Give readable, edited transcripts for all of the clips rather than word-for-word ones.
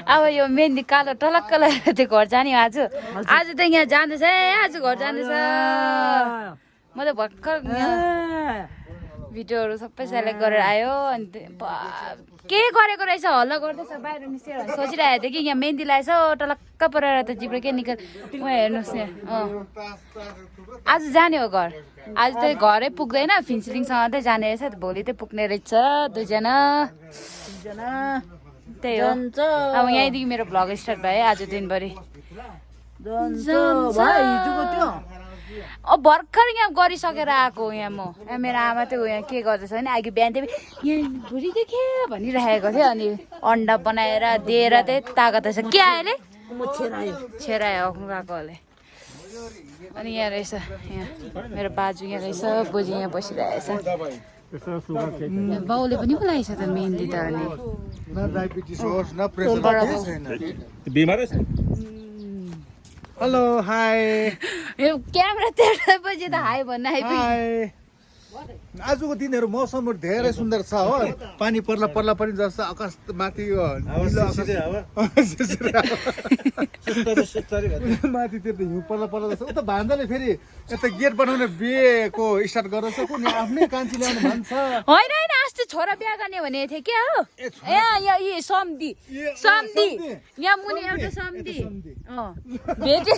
अब यो मेहन्दी कालो टलक्क लगाएर त्यो घर जाने आज त यहाँ जाँदैछ आज घर जाँदैछ म त भर्खर भिडियोहरू सबै सेलेक्ट गरेर आयो अनि के गरेको रहेछ हल्ला गर्दैछ बाहिर निस्केर सोचिरहेको थियो कि यहाँ मेहन्दी लगाएछ टलक्क परेर त जिब्रो के निकाल हेर्नुहोस् यहाँ आज जाने हो घर आज त घरै पुग्दैन फिन्सिलिङसँग चाहिँ जाने रहेछ भोलि चाहिँ पुग्ने रहेछ दुईजना त्यही हो अब यहीँदेखि मेरो भ्लग स्टार्ट भयो आज दिनभरि अब भर्खर यहाँ गरिसकेर आएको यहाँ म मेरो आमा चाहिँ यहाँ के गर्दैछ भने अघि बिहान चाहिँ यहाँ भुँडी देखेँ भनिरहेको थियो अनि अन्डा बनाएर दिएर चाहिँ तागत रहेछ के आयो अहिले छेरायो अख्नु गएकोले अनि यहाँ रहेछ यहाँ मेरो बाजु यहाँ रहेछ बोजी यहाँ बसिरहेछ बाउले पनि बोलाएछ त मेहन्दी त अनि हेलो हाई यो क्यामेरा तेर्दैपछि त हाई भन्न आइपुग्यो आजको दिनहरू मौसमहरू धेरै सुन्दर छ हो पानी पर्ला पर्ला पनि जस्तो आकाश माथि माथितिर त हिउँ पर्ला पर्ला जस्तो उता भान्जाले फेरि यता गेट बनाउने बिहेको स्टार्ट गरेर कुनै आफ्नै कान्छी ल्याउनु भन्छ होइन होइन अस्ति छोरा बिहा गर्ने भनेको थियो क्या हो यहाँ यी सम्धी यहाँ मुनि एउटा सम्धी भेटे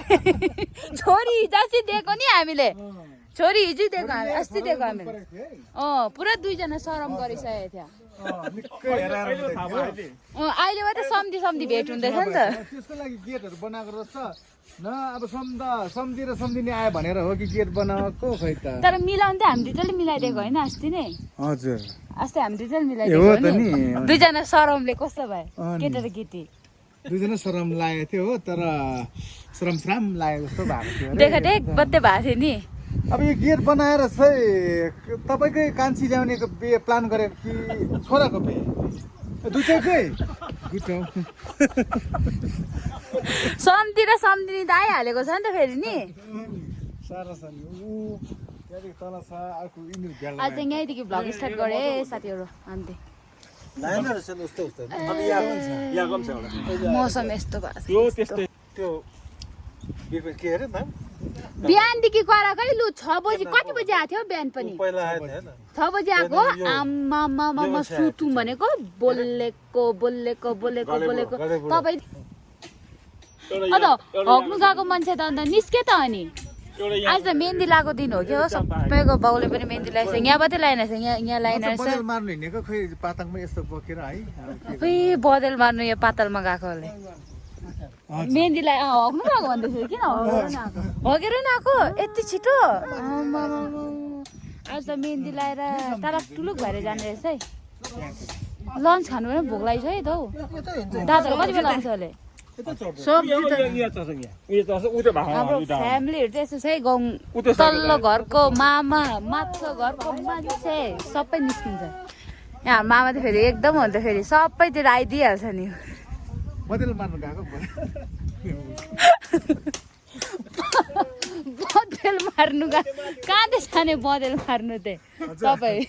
छोरी हिजो दिएको नि हामीले छोरी हिजो दिएको हामी अस्ति दिएको हामीले पुरा दुईजना सरम गरिसकेको थियो अहिले मात्रै सम्धी भेट हुँदैछ नि त त्यसको लागि गेटहरू बनाएको रहेछ न अब सम्झी र सम्झिने आयो भनेर हो कि गेट बनाएको खै त तर मिलाउनु त हामी दुइटाले मिलाइदिएको होइन अस्ति नै हजुर अस्ति हामी दुइटाले मिलाइदिएको नि दुईजना सरमले कस्तो भयो केटा र केटी दुईजना शरम लागेको थियो हो तर श्रम लागेको जस्तो भएको थियो देखादेख बत्ते भएको थियो नि अब यो गेट बनाएर चाहिँ तपाईँकै कान्छी ल्याउनेको बिहे प्लान गरेको कि छोराको बिहे दुईटैकै सम्धी र सम्धिनी त आइहालेको छ नि त फेरि नि आज चाहिँ यहीँदेखि भ्लग स्टार्ट गरे साथीहरू अन्त मौसम यस्तो भएको बिहानदेखि कराकै लु 6 बजी कति बजी आएको थियो बिहान पनि 6 बजी आएको आम्मा सुतुम भनेको बोलेको तपाईँ हक्नु गएको मान्छे त अन्त निस्के त अनि आज त मेहन्दी लगाएको दिन हो कि हो सबैको बाउले पनि मेहन्दी लगाएछ यहाँ मात्रै लगाएन यहाँ लगाएन बदल मार्नु यो पातलमा गएकोले मेहन्दीलाई हग्नु गएको भन्दैछु किन हगेर नआएको यति छिटो आज त मेहन्दी लगाएर तालक टुलुक भएर जाने रहेछ है लन्च खानु पनि भोक लाग्छ है त हौ दादाहरू कति बेला आउँछ अहिले हाम्रो फ्यामिलीहरू चाहिँ यस्तो छ है गाउँ तल्लो घरको मामा माथिल्लो घरको मान्छे सबै निस्किन्छ यहाँ मामा त फेरि एकदम हो नि त फेरि सबैतिर आइदिइहाल्छ नि बदल मार्नु गएको बदल मार्नु कहाँ जाने बदल मार्नु चाहिँ तपाईँ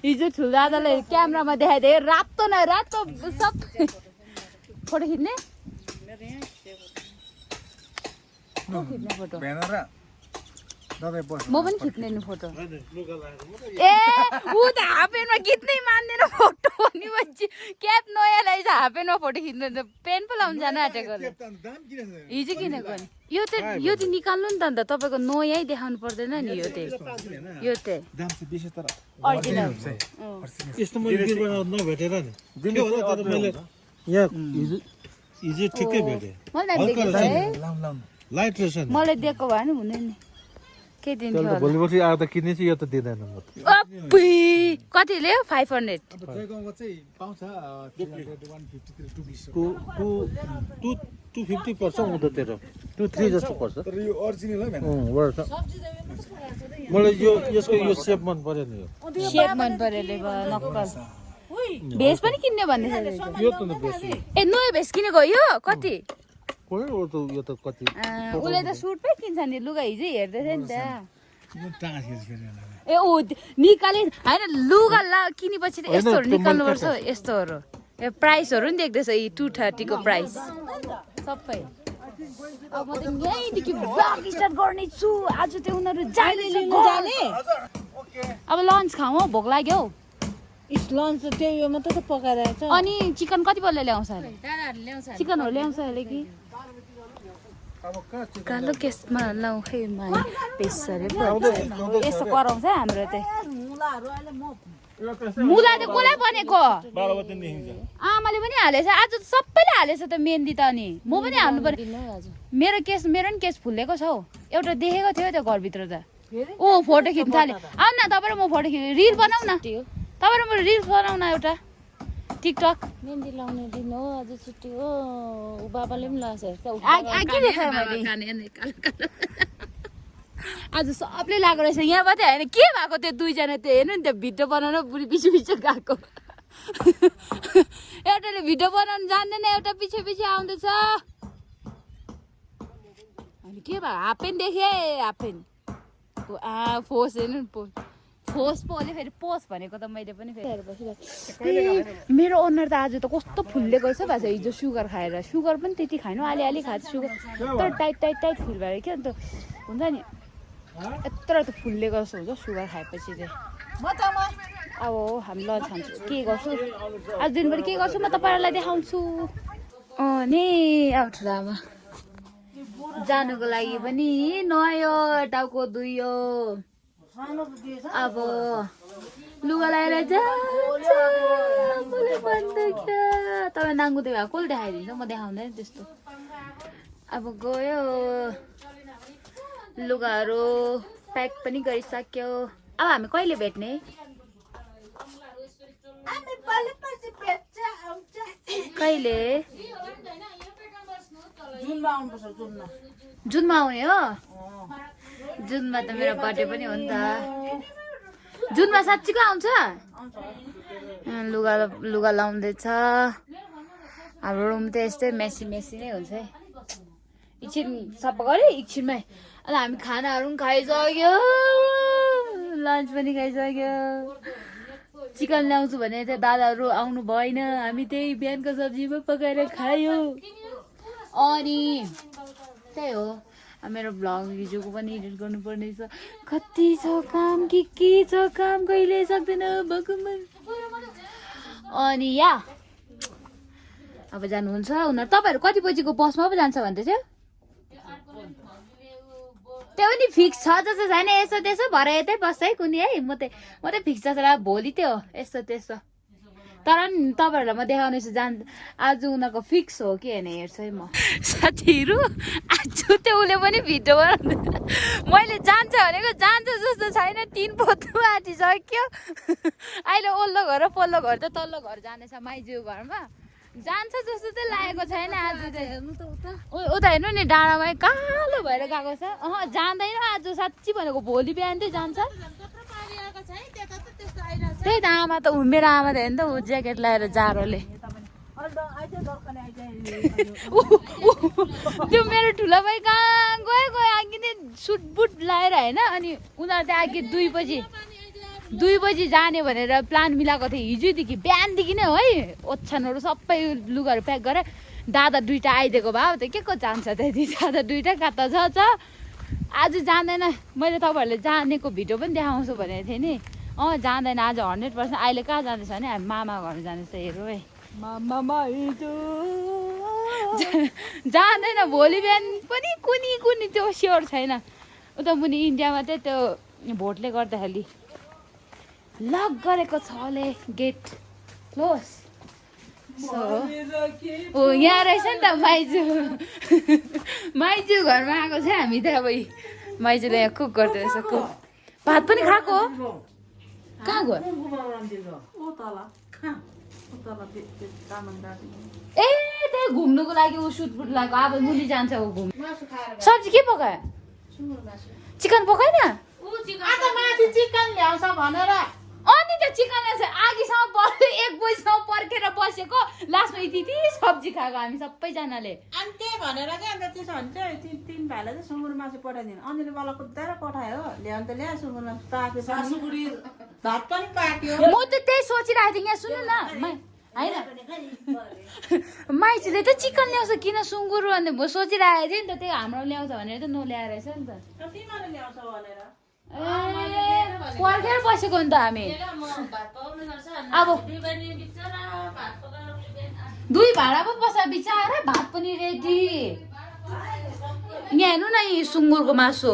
हिजो ठुलो दादाले क्यामेरामा देखाइदिए रातो न रातो सबै फोटो खिच्ने फोटो म पनि खिच्ने नि फोटो ए ऊ त हाफ पेन्टमा खिच्नै मान्दैन फोटो नि मान्छे क्याप नयाँ ल्याएछ हाफ पेन्टमा फोटो खिच्नु त पेन पो लाउनु जानु आँटेकोले हिजो किनेको नि यो त निकाल्नु नि त अन्त तपाईँको नयाँ देखाउनु पर्दैन नि यो चाहिँ ओरिजिनल यस्तो मैले नभेटेर नि हिजो ठिकै भेटेँ लाइट रहेछ मलाई दिएको भए नि हुँदैन नि के दिन्थ्यो भोलि पर्सि आएर त किन्ने चाहिँ यो त दिँदैन म कति ल्यायो 500 250 पर्छ उँधोतिर 2-3 जस्तो पर्छ मलाई यसको यो सेप मन पर्यो नि सेप मन पर्यो नक्कल भेस पनि किन्ने भन्दै यो त भेस ए नयाँ भेस किनेको यो कति यो त कति उसले त सुटै किन्छ नि लुगा हिजो हेर्दै थियो नि त ए ऊ निकाले होइन लुगा किनेपछि त यस्तोहरू निकाल्नु पर्छ यस्तोहरू प्राइसहरू नि देख्दैछ यी 230 को प्राइस सबै अब म त यहीँदेखि ब्लग स्टार्ट गर्ने छु आज त्यो उनीहरू जाने अब लन्च खाउँ हौ भोक लाग्यो हौ लन्च त त्यही हो मात्रै त पकाइरहेको छ अनि चिकन कति बल्ल ल्याउँछ अरे चिकनहरू ल्याउँछ अरे कि कालो केसमा लाउँ खै माई पेसरे यस्तो कराउँछ हाम्रो चाहिँ मुला त कसलाई बनेको आमाले पनि हालेछ आज त सबैले हालेछ त मेहन्दी त अनि म पनि हाल्नु पर्यो मेरो नि केस फुलेको छ हौ एउटा देखेको थियो त्यो घरभित्र त ऊ फोटो खिच्नु थाल्यो आउनु न तपाईँ र म फोटो खिच्नु रिल बनाऊ न तपाईँ र म रिल्स बनाऊ न एउटा टिकटक मेहन्दी लाउने दिन हो आज छुट्टी हो बाबाले पनि लान्छ आज सबले लगाएको रहेछ यहाँ मात्रै होइन के भएको त्यो दुईजना त्यो हेर्नु नि त्यो भिडियो बनाउन बुढी पछि पछि गएको एउटाले भिडियो बनाउनु जान्दैन एउटा पछि पछि आउँदैछ अनि के भयो हाफ पेन्ट देखेँ हाफ पेन्ट फोस हेर्नु नि फोस पो अलिक फेरि पोस भनेको त मैले पनि मेरो अनुहार त आज त कस्तो फुल्लेको रहेछ भएको छ हिजो सुगर खाएर सुगर पनि त्यति खानु अलि खाएको सुगर तर टाइट फिल भयो क्या अन्त हुन्छ नि यत्रो त फुल्लेको जस्तो हुन्छ सुगर खाएपछि चाहिँ अब हामी लन्च खान्छु के गर्छु आज दिनभरि के गर्छु म तपाईँहरूलाई देखाउँछु नि आमा जानुको लागि पनि नयाँ टाउको दुयो अब लुगा लगाएर जान्छ मलाई भन्दैथ्यो तपाईँ नाङ्गुते भएको कसले देखाइदिन्छ म देखाउँदैन त्यस्तो अब गयो लुगाहरू प्याक पनि गरिसक्यो अब हामी कहिले भेट्ने कहिले जुनमा आउने हो जुनमा त मेरो बर्थडे पनि हो नि त जुनमा साँच्चीको आउँछ लुगा लाउँदैछ हाम्रो रुम त यस्तै मेसी नै हुन्छ है एकछिन सफा गऱ्यो एकछिनमै अन्त हामी खानाहरू पनि खाइसक्यो लन्च पनि खाइसक्यो चिकन ल्याउँछु भने चाहिँ दादाहरू आउनु भएन हामी त्यही बिहानको सब्जीमा पकाएर खायो अनि त्यही हो मेरो भ्लग हिजोको पनि एडिट गर्नुपर्ने छ कति छ काम के छ काम कहिले सक्दैन भगवान अनि अब जानुहुन्छ उनीहरू तपाईँहरू कति बजीको बसमा पो जान्छ भन्दै थियो त्यो पनि फिक्स छ जस्तो छैन यसो त्यसो भएर यतै बस्छ है कुनै है म त फिक्स जस्तो भोलि त्यो यस्तो त्यस्तो तर नि तपाईँहरूलाई म देखाउनेछु आज उनीहरूको फिक्स हो कि होइन हेर्छु है म साथीहरू आज त्यो उसले पनि भिडियो बनाउँदै मैले जान्छ भनेको जान्छ जस्तो छैन 3 पोथु आँटिसक्यो अहिले ओल्लो घर र पल्लो घर त तल्लो घर जानेछ माइजू घरमा जान्छ जस्तो चाहिँ लागेको छैन आज उता हेर्नु नि डाँडामै कालो भएर गएको छ जाँदैन आज साँच्ची भनेको भोलि बिहान चाहिँ जान्छ त्यही त आमा त मेरो आमा त हेर्नु त ऊ ज्याकेट लगाएर जाडोले त्यो मेरो ठुलो भाइ कहाँ गयो अघि नै सुटबुट लगाएर होइन अनि उनीहरू चाहिँ अघि 2 बजी जाने भनेर प्लान मिलाएको थियो हिजोदेखि बिहानदेखि नै है ओछ्यानहरू सबै लुगाहरू प्याक गरेर दादा 2टा आइदिएको भए त के को जान्छ त्यति दादा 2टा कता छ आज जाँदैन मैले तपाईँहरूले जानेको भिडियो पनि देखाउँछु भनेको थिएँ नि जाँदैन आज 100% अहिले कहाँ जाँदैछ भने हामी मामा घर जाँदैछ हेरौँ है जाँदैन भोलि बिहान पनि कुनी त्यो स्योर छैन उता मुनि इन्डियामा चाहिँ त्यो भोटले गर्दाखेरि लक गरेको छ ले गेट क्लोज ओ यहाँ रहेछ नि त माइजू घरमा आएको छ हामी त अब माइजूले यहाँ कुक गर्दो रहेछ कुक भात पनि खाएको कहाँ गयो ए त्यही घुम्नुको लागि ऊ सुटफुट लाग्यो अब मुली जान्छ ऊ घुम्नु सब्जी के पकायो चिकन पकाएन अनि त चिकन आगीसम्म 1 बजीसम्म पर्खेर बसेको लास्टमा यति सब्जी खाएको हामी सबैजनाले अनि त्यही भनेर चाहिँ अन्त त्यसो भने चाहिँ 3 भाइलाई चाहिँ सुँगुर मासु पठाइदिनु अनिले मलाई कुदाएर पठायो हो ल्याउनु त ल्या सुँगुर मासु पाक्यो भात पनि पाक्यो म त त्यही सोचिरहेको थिएँ यहाँ सुन्नु न होइन माइतीले त चिकन ल्याउँछ किन सुँगुर अनि सोचिरहेको थियो नि त त्यो हाम्रो ल्याउँछ भनेर त नल्याएर रहेछ नि त कतिजना ल्याउँछ भनेर ए पर्खेर बसेको नि त हामी अब 2 भाँडा पो बसा बिचारा भात पनि रेडी यहाँ हेर्नु न यी सुँगुरको मासु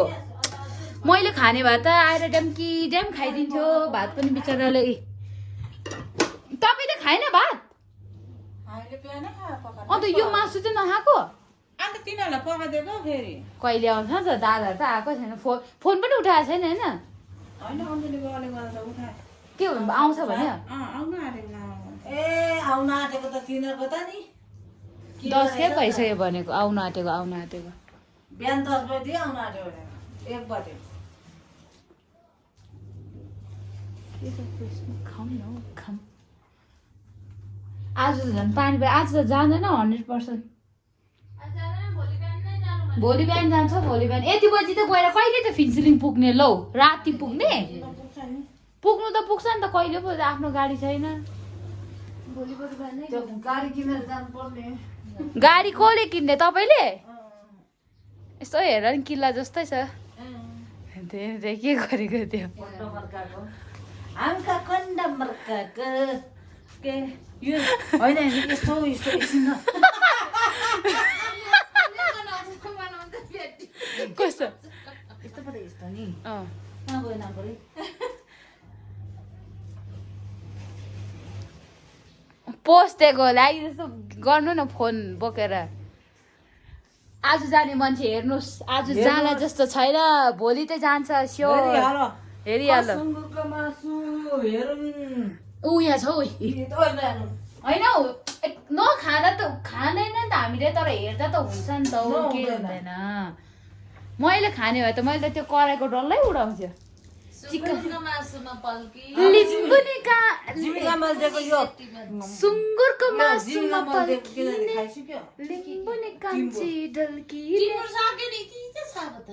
मैले खाने भए त आएर ड्याम खाइदिन्थ्यो भात पनि बिचाराले तपाईँले खाएन भात हामीले बिहानै खाएर पकाएर अन्त यो मासु चाहिँ नखाएको अन्त तिनीहरूलाई पकाइदिएको फेरि कहिले आउँछ त दादाहरू त आएको छैन फोन पनि उठाएको छैन होइन होइन अञ्जली बाबाले गर्दा त उठाए के भन्नु आउँछ भने आउनु आँटेको ए आउन आँटेको त तिनीहरूको त नि 10 खेप भइसक्यो भनेको आउनु आँटेको बिहान 10 बजी आउन आँट्यो भनेर 1 बजे आज त झन् पानी भयो आज त जाँदैन 100%। भोलि बिहान जान्छ भोलि बिहान यति बजी त गएर कहिले त फिन्सिलिङ पुग्ने लौ राति पुग्ने पुग्नु त पुग्छ नि त कहिले पो आफ्नो गाडी छैन त्यो गाडी किनेर जानु पर्ने गाडी कसले किन्ने तपाईँले यस्तो हेर नि किल्ला जस्तै छ के गरेको त्यो मर्काको आमका कन्डा मर्काको के यो होइन यस्तो एकछिन कस्तो यस्तो पो त यस्तो नि अँ नगएन परे पोस्ट दिएको होला आइ जस्तो गर्नु न फोन बोकेर आज जाने मान्छे हेर्नुहोस् आज जान जस्तो छैन भोलि त जान्छ स्योर हेरिहाल सुँगुरको मासु हेरौँ ऊ यहाँ छ होइन हौ नखाँदा त खाँदैन नि त हामीले तर हेर्दा त हुन्छ नि त के हुँदैन मैले खाने भए त मैले त त्यो कराईको डल्लै उडाउँछु सुँगुरको मासुमा पल्की लिम्बू मल्देको यो सुँगुरको मासुमा किनले खाइसक्यो लिम्बू नि कान्छी ढल्की सक्यो नि के छ अब त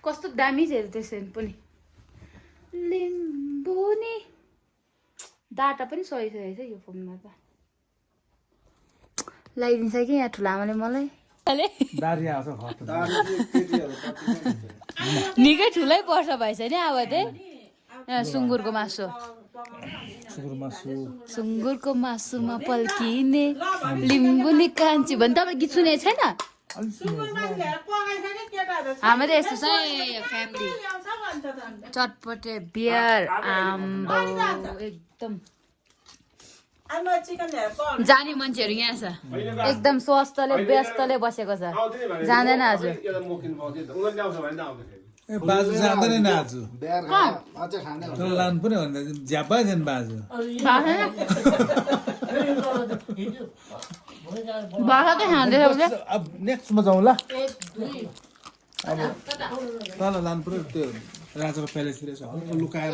कस्तो दामी छ त्यसै पनि लिम्बू नि डाटा पनि सहिसकेको छ यो फोनमा त लगाइदिन्छ कि यहाँ ठुलो आमाले मलाई दारी आउँछ खर्च निकै ठुलै वर्ष भएछ नि अब चाहिँ सुँगुरको मासु सुँगुरको मासुमा पल्किने लिम्बू नि कान्छी भने तपाईँ गीत सुनेको छैन हाम्रो त यस्तो छ फ्यामिली चटपटे बियर आम्बो एकदम जाने मान्छेहरू यहाँ छ एकदम स्वस्थले व्यस्तले बसेको छ जाँदैन आज बाजु जाँदैन नि आज तर लानु पनि भन्दा झ्यापै छैन बाजु बाख्रा त खाँदैछ अब नेक्स्टमा जाउँ ल अब तल लानु पऱ्यो त्यो राजाको प्यालेसतिर यसो हल्का लुकाएर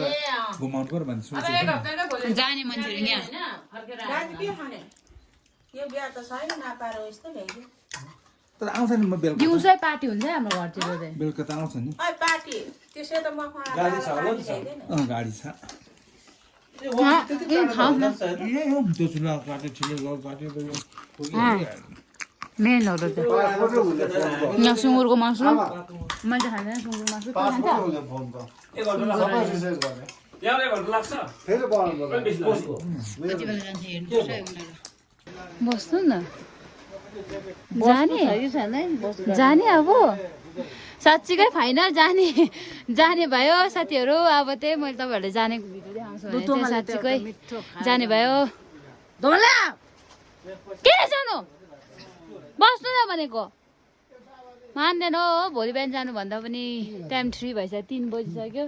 घुमाउनु पऱ्यो भन्ने सोचेको जाने मान्छेहरू यहाँ दाजु के खाने यो बिहा त छैन नपाएर यस्तो ल्याइदियो तर आउँछ नि म बेलुका दिउँसै पार्टी हुन्छ हाम्रो घरतिर चाहिँ बेलुका त आउँछ नि पार्टी त्यसै त म गाडी छ होला नि खाँदैन गाडी छ त त्यो चुल्हा काट्यो ठुलो लग काट्यो मेनहरू चाहिँ यहाँ सुँगुरको मासु मैले त खाँदैन सुँगुरको मासु बस्नु न जाने अब साँच्चीकै फाइनल जाने भयो साथीहरू अब त्यही मैले तपाईँहरूले जानेको भिडियो देखाउँछु भने चाहिँ साँच्चीकै जाने भयो के जानु बस्नु न भनेको मान्दैन हो भोलि बिहान जानु भन्दा पनि टाइम 3 भइसक्यो 3 बजिसक्यो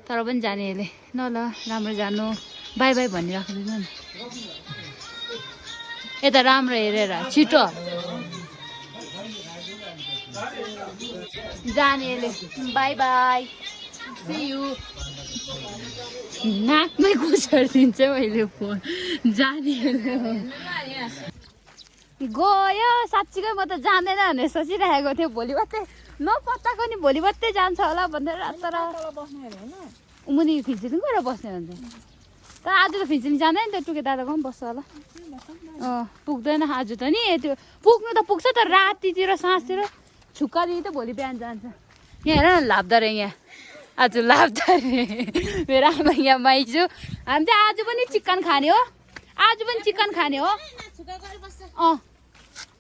तर पनि जाने यसले ल राम्रो जानु बाई बाई भनिराखिदिनु नि यता राम्रो हेरेर छिटो जाने यसले बाई बाई सी यू नाकमै गुछारिदिन्छ मैले फोन जाने गयो साँच्चीकै म त जाँदैन भनेर सोचिरहेको थिएँ भोलि मात्रै नपत्ताको नि भोलि मात्रै जान्छ होला भनेर तर मुनि फिजिङ गरेर बस्ने भन्छ तर आज त फिन्सिनी जाँदैन नि त टुके दादाको पनि बस्छ होला पुग्दैन आज त नि त्यो पुग्नु त पुग्छ तर रातितिर साँझतिर छुक्कादेखि त भोलि बिहान जान्छ यहाँ हेर न लाप्दा रे यहाँ आज लाप्दा रे मेरो आमा यहाँ माइजू हामी चाहिँ आज पनि चिकन खाने हो आज पनि चिकन खाने हो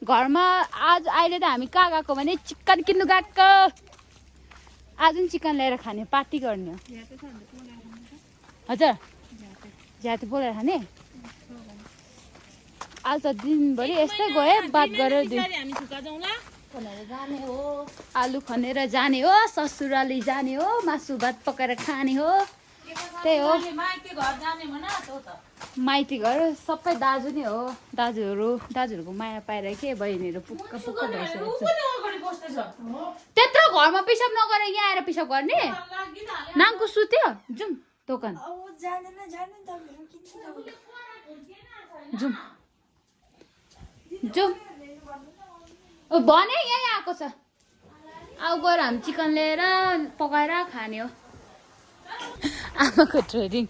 घरमा आज अहिले त हामी कहाँ गएको भने चिकन किन्नु गएको आज पनि चिकन ल्याएर खाने पार्टी गर्ने हो हजुर ज्यादा बोलेर खाने आज त दिनभरि यस्तै गयो बात गरेर आलु खनेर जाने हो ससुराली जाने हो मासु भात पकाएर खाने हो त्यही हो माइती घर सबै दाजु नै हो दाजुहरूको माया पाएर के बहिनीहरू पुक्क पुक्क भइसकेको छ त्यत्रो घरमा पिसाब नगरेर यहाँ आएर पिसाब गर्ने नामको सुत्यो जाउँ दोकान जाउँ भने यहीँ आएको छ अब गएर हामी चिकन लिएर पकाएर खाने हो आमाको ट्रेडिङ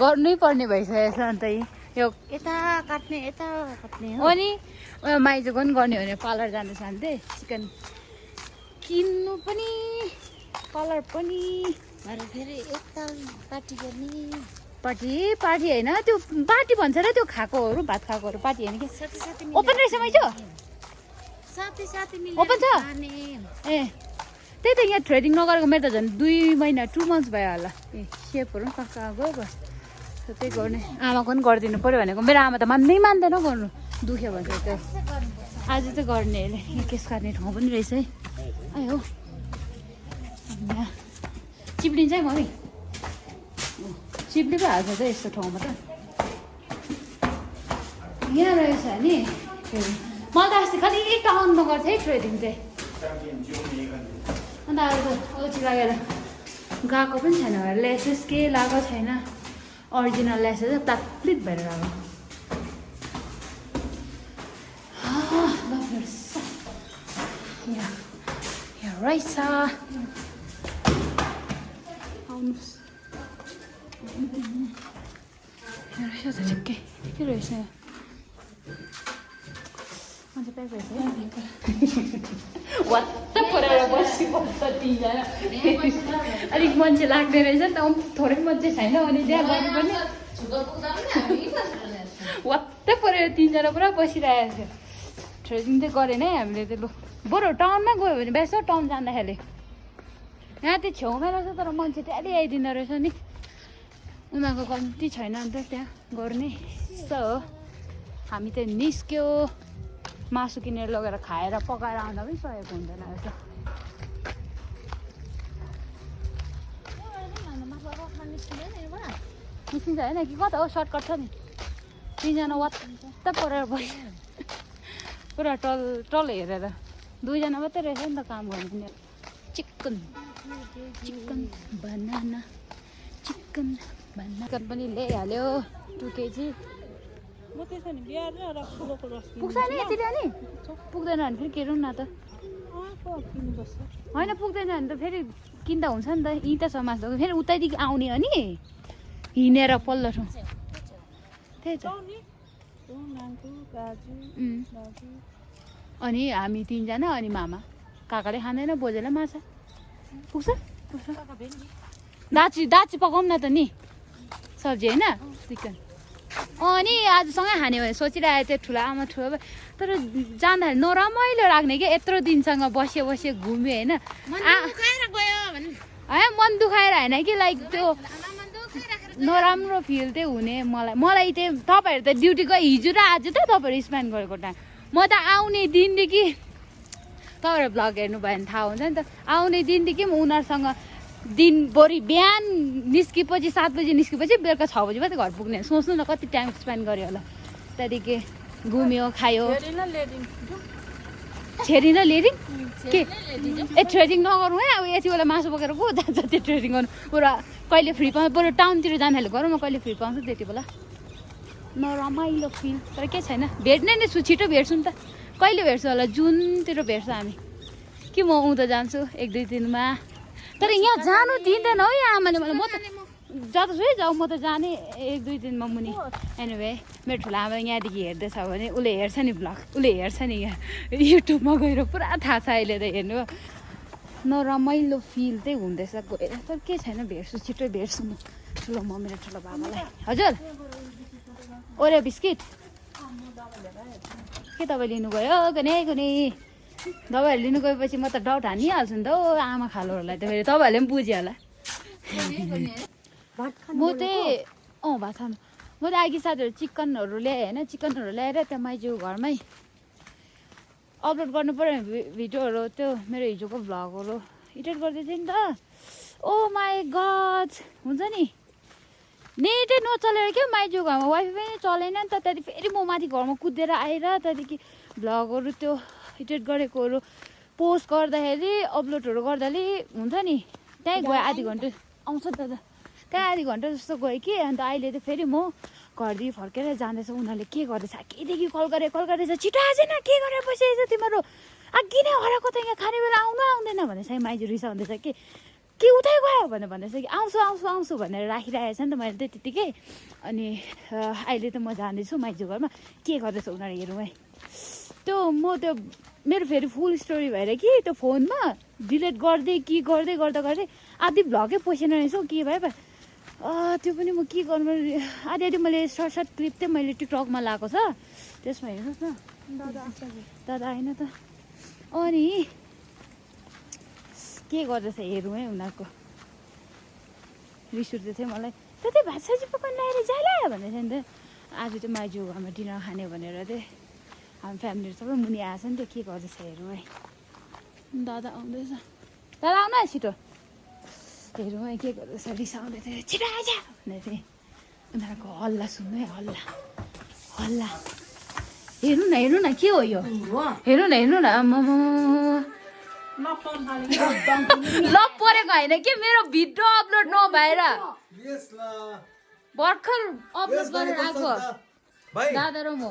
गर्नै पर्ने भइसकेको छ अन्त यो यता काट्ने हो नि माइजूको पनि गर्ने हो भने पार्लर जाँदैछ भने चाहिँ चिकन किन्नु पनि पार्लर पनि फेरि एकताल पार्टी गर्ने पार्टी होइन त्यो पार्टी भन्छ र त्यो खाएकोहरू भात खाएकोहरू पार्टी होइन कि ओपन रहेछ माइजू ओपन छ ए त्यही त यहाँ थ्रेडिङ नगरेको मेरो त झन् 2 महिना 2 months भयो होला ए सेपहरू पनि कहाँ गयो त्यही गर्ने आमाको पनि गरिदिनु पऱ्यो भनेको मेरो आमा त मान्दैन गर्नु दुख्यो भन्छ त्यो आज चाहिँ गर्ने अरे यहाँ केस काट्ने ठाउँ पनि रहेछ है हो यहाँ चिप्लिन्छ है मम्मी चिप्ली पो हाल्छ त यस्तो ठाउँमा त यहाँ रहेछ नि मलाई त अस्ति खालि टाउनमा गर्थेँ है ट्रेडिङ चाहिँ अन्त अहिले त अल्छी लागेर गएको पनि छैन भएर लेसेस केही लगाएको छैन ओरिजिनल लेसेस चाहिँ प्लाप्लिट भएर गएको यहाँ रहेछ आउनुहोस् रहेछ त ठिकै रहेछ मान्छे प्याक रहेछ वात्त परेर बसिबस्छ तिनजना अलिक मान्छे लाग्ने रहेछ नि त थोरै मान्छे छैन अनि त्यहाँ गर्नुपर्ने वात्त परेर तिनजना पुरा बसिरहेको थियो ट्रेडिङ चाहिँ गरेन है हामीले त्यो लु बरु टाउनमा गयो भने बेस टाउन जाँदाखेरि यहाँ त्यो छेउमै रहेछ तर मान्छे त्यहाँ आइदिँदो रहेछ नि उनीहरूको कम्ती छैन अन्त त्यहाँ गर्ने हो हामी त निस्क्यो मासु किनेर लगेर खाएर पकाएर आउँदा पनि सकेको हुँदैन रहेछ निस्किन्छ होइन कि कता हो सर्टकट छ नि तिनजना वात्त परेर बस्यो पुरा टल हेरेर 2 जना मात्रै रहेछ नि त काम गर्नु चिकन बनाना चिकन पनि ल्याइहाल्यो 2 kg पुग्छ नि यति नि पुग्दैन भने फेरि केरौँ न त होइन पुग्दैन भने त फेरि किन्दा हुन्छ नि त यहीँ त समाज फेरि उतैदेखि आउने हो नि हिँडेर पल्लो ठाउँ त्यही त अनि हामी 3 जना अनि मामा काकाले खाँदैन बोजेलाई माछा पुग्छ दाची पकाउँ न त नि सब्जी होइन चिकन अनि आजसँगै खाने भने सोचिरहेको थियो ठुलो आमा ठुलो तर जाँदाखेरि नरमाइलो लाग्ने कि यत्रो दिनसँग बस्यो घुम्यो होइन मन दुखाएर होइन कि लाइक त्यो नराम्रो फिल चाहिँ हुने मलाई चाहिँ तपाईँहरू त ड्युटी गयो हिजो र आज त तपाईँहरू स्पेन्ड गरेको टाइम म त आउने दिनदेखि तपाईँहरू भ्लग हेर्नु भयो भने थाहा हुन्छ नि त आउने दिनदेखि उनीहरूसँग दिनभरि बिहान निस्केपछि 7 बजी निस्केपछि बेलुका 6 बजी मात्रै घर पुग्ने सोच्नु न कति टाइम स्पेन्ड गर्यो होला त्यहाँदेखि घुम्यो खायो छेरी न लेडिङ के ए ट्रेडिङ नगरौँ है अब यति बेला मासु बोकेर को जान्छ त्यो ट्रेडिङ गर्नु पुरा कहिले फ्री पाउँछ बरु टाउनतिर जानेहरूले गरौँ म कहिले फ्री पाउँछु त्यति बेला नरमाइलो फिल तर के छैन भेट्ने नै छु छिटो भेट्छु नि त कहिले भेट्छु होला जुनतिर भेट्छु हामी कि म उँधो जान्छु 1-2 दिनमा तर यहाँ जानु दिँदैन हो यहाँ आमाले मलाई जतासुकै जाऊ म त जाने 1-2 दिनमा मुनि एनिवे मेरो ठुलो आमा यहाँदेखि हेर्दैछ भने उसले हेर्छ नि भ्लग उसले हेर्छ नि यहाँ युट्युबमा गएर पुरा थाहा छ अहिले त हेर्नु नरमाइलो फिल चाहिँ हुँदैछ गएर तर के छैन भेट्छु छिटो भेट्छु म ठुलो मम्मी र ठुलो बाबालाई हजुर ओरे बिस्किट के तपाईँ लिनु गयो कुनै दबाईहरू लिनु गएपछि म त डाउट हानिहाल्छु नि त आमा खालोहरूलाई त फेरि तपाईँहरूले पनि बुझ्यो होला म चाहिँ भात खानु म त अघि साथीहरू चिकनहरू ल्याएँ होइन चिकनहरू ल्याएर त्यहाँ माइजू घरमै अपलोड गर्नु पऱ्यो भिडियोहरू त्यो मेरो हिजोको भ्लगहरू एडिट गर्दै थिएँ नि त ओ माई गड हुन्छ नि नेटै नचलेर क्या माइजू घरमा वाइफाई पनि चलेन नि त त्यहाँदेखि फेरि म माथि घरमा कुदेर आएर त्यहाँदेखि भ्लगहरू त्यो एडिट गरेकोहरू पोस्ट गर्दाखेरि अपलोडहरू गर्दाखेरि हुन्छ नि त्यहीँ गयो आधी घन्टा आउँछ दादा त्यहाँ आधी घन्टा जस्तो गयो कि अन्त अहिले त फेरि म घरदेखि फर्केर जाँदैछ उनीहरूले के गर्दैछ केदेखि कल गरेछ छिटो आएन के गरेर बसिरहेछ तिमीहरू अघि नै हराएको त यहाँ खाने बेला आउनु आउँदैन भन्दैछ माइजू रिसाउँदैछ के उतै गयो भनेर भन्दैछ कि आउँछु भनेर राखिरहेको छ नि त मैले त्यतिकै अनि अहिले त म जाँदैछु माइजू घरमा के गर्दैछ उनीहरू हेरौँ है त्यो म त्यो मेरो फेरि फुल स्टोरी भएर कि त्यो फोनमा डिलिट गर्दै गर्दा आधी भ्लगै पसेन रहेछ के भयो त्यो पनि म के गर्नु आधी मैले सर्ट क्लिप चाहिँ मैले टिकटकमा लगाएको छ त्यसमा हेर्नुहोस् न दादा आएन त अनि के गर्दैछ हेरौँ है उनीहरूको रिस उठ्दै थियो मलाई त्यतै भात सब्जी पकाउनु ल्याएर जाला भन्दै थियो नि त आज चाहिँ माइजू घरमा डिनर खाने भनेर चाहिँ हामी फ्यामिलीहरू सबै मुनि आएछ नि त के गर्दैछ हेरौँ है दादा आउँदैछ दादा आउनु है छिटो हेरौँ है के गर्दैछ रिसाउँदै थियो छिटो आएछ भन्दै थिएँ उनीहरूको हल्ला सुन्नु है हल्ला हेर्नु न के हो यो हेर्नु न लप परेको होइन कि मेरो भिडियो अपलोड नभएर भर्खर अपलोड गरेर आएको दादा र म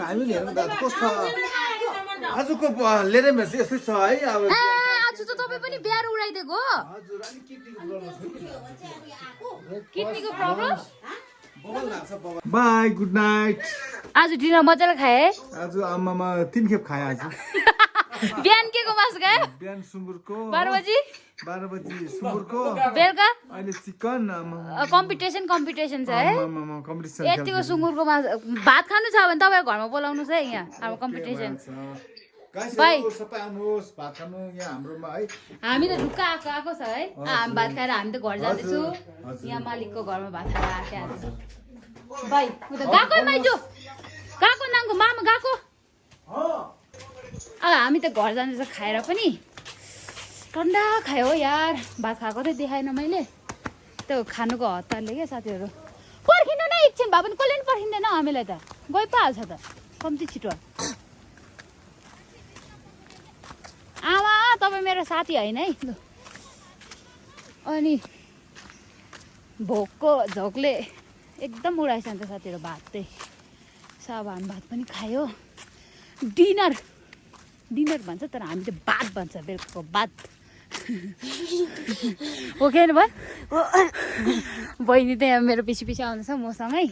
हामीले हेर्नु दादा कस्तो आजको लिएर मेसेज यस्तै छ है अब आज त तपाईँ पनि बिहार उडाइदिएको हो किडनीको प्रब्लम बाई गुड नाइट आज डिनर मजाले खाए आज आमामा 3 खेप खाए आज बिहान के को मासु खायो बिहान सुँगुरको 12 बजी सुँगुरको बेलुका अहिले चिकन कम्पिटिसन छ है कम्पिटिसन यतिको सुँगुरको मासु भात खानु छ भने तपाईँ घरमा बोलाउनुहोस् है यहाँ हाम्रो कम्पिटिसन भाइ सबै आउनुहोस् भात खानु यहाँ हाम्रोमा है हामी त ढुक्क आएको छ है हामी भात खाएर हामी त घर जाँदैछु यहाँ मालिकको घरमा भात खाएर आएको भाइ म त गएको माइजू गएको नाङको मामा गएको हामी त घर जाँदैछ खाएर पनि ठन्डा खायो हो यार भात खाएको चाहिँ देखाएन मैले त्यो खानुको हतारले क्या साथीहरू पर्खिनु न एकछिन भए पनि कसले पनि पर्खिँदैन हामीलाई त गइ पो हाल्छ त कम्ती छिटो आमा तपाईँ मेरो साथी होइन है लु अनि भोकको झोकले एकदम उडाएछ नि त साथीहरू भात चाहिँ अब हामी भात पनि खायो डिनर भन्छ तर हामी चाहिँ भात भन्छ बेलुकाको भात हो कि भयो बहिनी चाहिँ मेरो पछि आउँदैछ मसँगै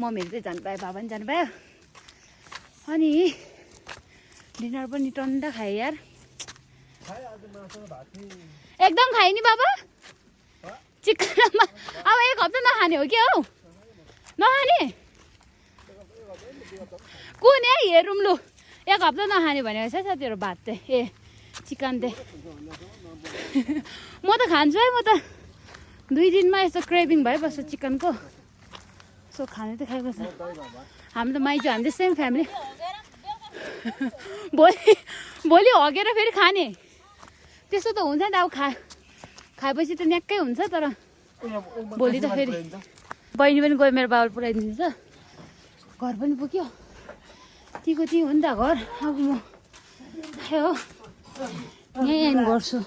मम्मीहरू चाहिँ जानुभयो बाबा पनि जानुभयो अनि डिनर पनि टन्डा खायो यार एकदम खायो नि बाबा चिकनमा अब एक हप्ता नखाने हो क्या हौ नखाने कुन है हेरौँ लु एक हप्ता नखाने भनेको छ साथीहरू भात चाहिँ चिकन चाहिँ म त खान्छु है म त 2 दिनमा यस्तो क्रेभिङ भइबस्छ चिकनको सो खाने त खाइबस्छ हामी त माइजू हामी त सेम फ्यामिली भोलि हगेर फेरि खाने त्यस्तो त हुन्छ नि अब खाएपछि त न्याक्कै हुन्छ तर भोलि त फेरि बहिनी पनि गयो मेरो बाबाले पुऱ्याइदिन्छ घर पनि पुग्यो तीको ती हो नि त घर अब म यहीँ गर्छु